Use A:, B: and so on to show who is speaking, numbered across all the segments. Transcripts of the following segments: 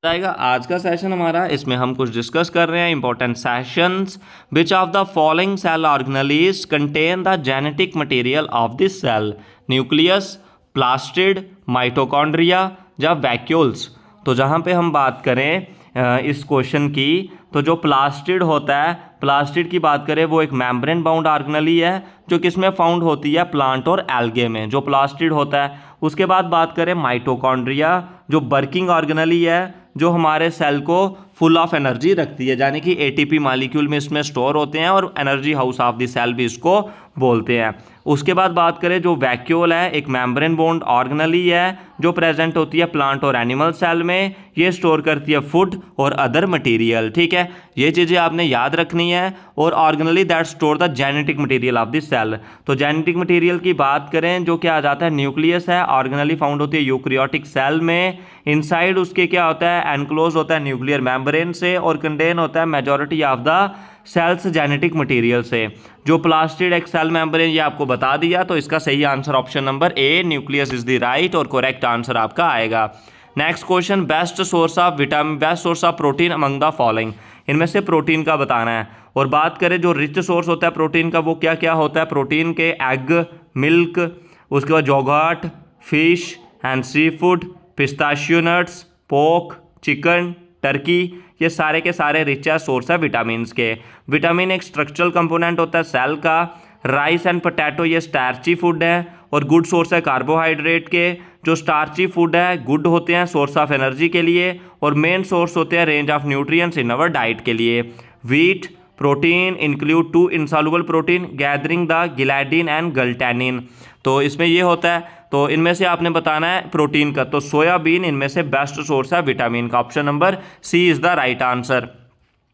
A: जाएगा आज का सेशन हमारा। इसमें हम कुछ डिस्कस कर रहे हैं important sessions. Which of the following cell organelles contain the genetic material of this cell? Nucleus, plastid, mitochondria या वैक्यूल्स। तो जहाँ पे हम बात करें इस क्वेश्चन की, तो जो प्लास्टिड होता है, प्लास्टिड की बात करें वो एक मेम्ब्रेन बाउंड ऑर्गेनेली है जो किसमें फाउंड होती है, प्लांट और एल्गे में, जो प्लास्टिड होता है। उसके बाद बात करें माइटोकॉन्ड्रिया, जो वर्किंग ऑर्गेनेली है, जो हमारे सेल को फुल ऑफ एनर्जी रखती है, यानी कि एटीपी मॉलिक्यूल में इसमें स्टोर होते हैं और energy house of the cell भी इसको बोलते हैं। उसके बाद बात करें जो वैक्यूल है, एक मेम्ब्रेन बोन्ड ऑर्गेनेली है जो प्रेजेंट होती है प्लांट और एनिमल सेल में। ये स्टोर करती है फूड और अदर मटेरियल। ठीक है, ये चीज़ें आपने याद रखनी है। और organelle that store the genetic material of this cell. तो जेनेटिक मटेरियल की बात करें जो क्या आ जाता है, न्यूक्लियस है, ऑर्गेनेली फाउंड होती है यूकैरियोटिक सेल में। इनसाइड उसके क्या होता है, एनक्लोज होता है न्यूक्लियर मेम्ब्रेन से और कंटेन होता है majority of the cell's genetic material से। जो प्लास्टिड एक सेल मेम्ब्रेन, ये आपको बता दिया, तो इसका सही answer option number A, nucleus is the right और करेक्ट आंसर आपका आएगा। Next question, best source of vitamin, best source of protein among the following. इनमें से प्रोटीन का बताना है। और बात करें जो रिच सोर्स होता है प्रोटीन का, वो क्या क्या होता है प्रोटीन के, एग, मिल्क, उसके बाद yogurt, fish and seafood, pistachio nuts, pork, chicken, turkey, ये सारे के सारे रिच है सोर्स है विटामिन के। विटामिन एक स्ट्रक्चरल कंपोनेंट होता है सेल का। राइस एंड पोटैटो ये स्टार्ची फूड है और गुड सोर्स है कार्बोहाइड्रेट के। जो स्टार्ची फूड है गुड होते हैं सोर्स ऑफ एनर्जी के लिए और मेन सोर्स होते हैं range of nutrients in our diet के लिए। Wheat protein include two insoluble protein gathering the gliadin and glutenin. तो इसमें ये होता है, तो इनमें से आपने बताना है प्रोटीन का। तो सोयाबीन इनमें से बेस्ट सोर्स है विटामिन का। Option number C is the right answer.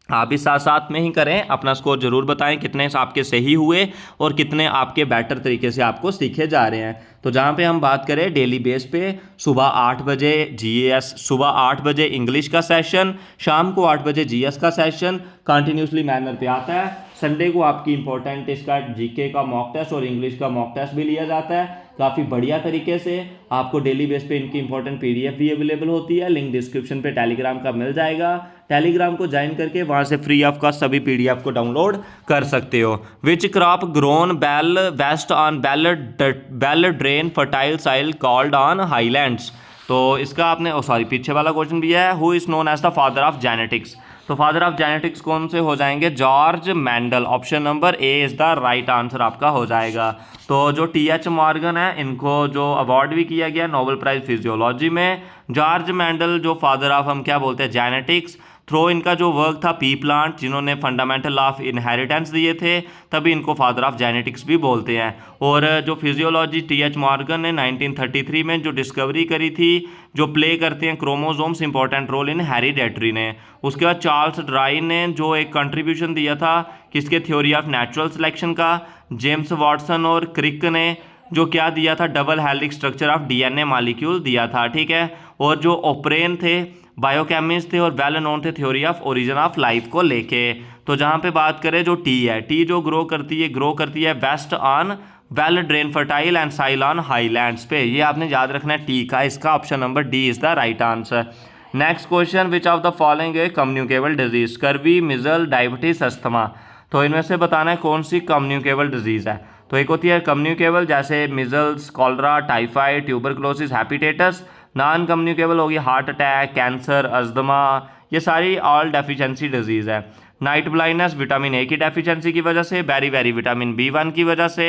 A: आप इस साथ साथ में ही करें, अपना स्कोर जरूर बताएं कितने आपके सही हुए और कितने आपके बेटर तरीके से आपको सीखे जा रहे हैं। तो जहाँ पे हम बात करें डेली बेस पे, सुबह 8 बजे जीएस, सुबह 8 बजे इंग्लिश का सेशन, शाम को 8 बजे जीएस का सेशन कंटिन्यूसली मैनर पे आता है। संडे को आपकी इंपॉर्टेंट इसका जीके का मॉक टेस्ट और इंग्लिश का मॉक टेस्ट भी लिया जाता है काफ़ी बढ़िया तरीके से। आपको डेली बेस पे इनकी इंपॉर्टेंट पीडीएफ भी अवेलेबल होती है, लिंक डिस्क्रिप्शन पे टेलीग्राम का मिल जाएगा। टेलीग्राम को ज्वाइन करके वहाँ से फ्री ऑफ कॉस्ट सभी पीडीएफ को डाउनलोड कर सकते हो। Which crop grown well best on well drain fertile soil called on highlands. तो इसका आपने सॉरी पीछे वाला क्वेश्चन भी है, who is known as the father of genetics. तो फादर ऑफ जेनेटिक्स कौन से हो जाएंगे, George Mendel. Option number A is the right answer आपका हो जाएगा। तो जो टीएच मॉर्गन है, इनको जो अवार्ड भी किया गया नोबेल प्राइज फिजियोलॉजी में। जॉर्ज मैंडल जो फादर ऑफ हम क्या बोलते हैं जेनेटिक्स। थ्रो इनका जो वर्क था पी प्लांट, जिन्होंने फंडामेंटल ऑफ इनहेरिटेंस दिए थे, तभी इनको फादर ऑफ जेनेटिक्स भी बोलते हैं। और जो फिजियोलॉजी टीएच मॉर्गन ने 1933 में जो डिस्कवरी करी थी, जो प्ले करते हैं chromosomes important role in hereditary ने। उसके बाद चार्ल्स डार्विन ने जो एक कंट्रीब्यूशन दिया था किसके, थ्योरी ऑफ नेचुरल सिलेक्शन का। जेम्स वाटसन और क्रिक ने जो क्या दिया था, double helix structure of DNA molecule दिया था। ठीक है, और जो ओप्रेन थे बायोकेमिस्ट थे और वेल नोन थे theory of origin of life को लेके। तो जहाँ पे बात करें जो टी है, टी जो ग्रो करती है best on well drain fertile and soil on highlands पे। ये आपने याद रखना है टी का। इसका option number D is the right answer. Next question, which of the following a communicable disease, scurvy, measles, diabetes, asthma. तो इनमें से बताना है कौन सी कम्युनिकेबल डिजीज है। तो एक होती है कम्युनिकेबल जैसे measles, cholera, typhoid, tuberculosis, hepatitis. Non communicable होगी हार्ट अटैक, कैंसर, अस्थमा, ये सारी ऑल डेफिशिएंसी डिजीज़ है। नाइट ब्लाइंडनेस विटामिन ए की डेफिशिएंसी की वजह से, बेरी विटामिन B1 की वजह से,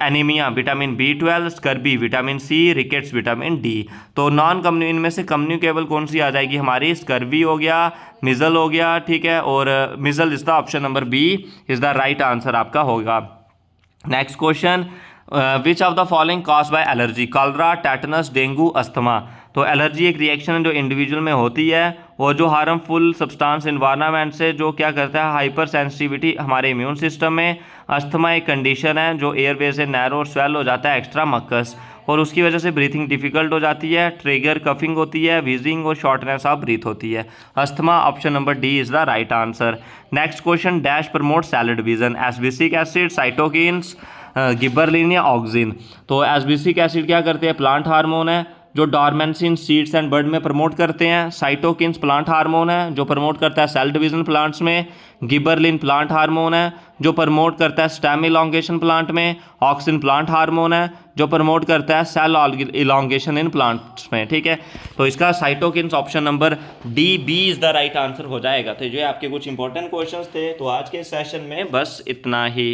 A: anaemia vitamin B12, scurvy vitamin C, rickets vitamin D. तो इनमें से कम्युनिकेबल कौन सी आ जाएगी हमारी, स्कर्बी हो गया, मिजल हो गया, ठीक है, और measles is the option number B is the right answer आपका होगा। Next question, which of the following cause by allergy, cholera, tetanus, dengue, asthma. तो एलर्जी एक रिएक्शन है जो इंडिविजुअल में होती है और जो हार्मफुल सब्सटेंस इन्वायरमेंट से जो क्या करता है, हाइपर सेंसिटिविटी हमारे इम्यून सिस्टम में। अस्थमा एक कंडीशन है जो एयरवे से नैरो और स्वेल हो जाता है एक्स्ट्रा मक्कस, और उसकी वजह से ब्रीथिंग डिफिकल्ट हो जाती है, ट्रिगर कफिंग होती है, वीजिंग और शॉर्टनेस ऑफ ब्रीथ होती है। Asthma option number D is the right answer. Next question, dash promote cell division, abscisic acid, cytokinins, gibberellin या ऑक्सिन। तो एस्बिसिक एसिड क्या करते हैं, प्लांट हार्मोन है, जो डॉर्मेंसी सीड्स एंड बर्ड में प्रमोट करते हैं। साइटोकिन्स प्लांट हार्मोन है जो प्रमोट करता है सेल डिवीजन प्लांट्स में। गिबरलिन प्लांट हार्मोन है जो प्रमोट करता है स्टेम इलॉन्गेशन प्लांट में। ऑक्सिन प्लांट हार्मोन है जो प्रमोट करता है सेल इलॉन्गेशन इन प्लांट्स में। ठीक है, तो इसका cytokines option number D B is the right answer हो जाएगा। तो ये आपके कुछ इंपॉर्टेंट क्वेश्चंस थे। तो आज के सेशन में बस इतना ही।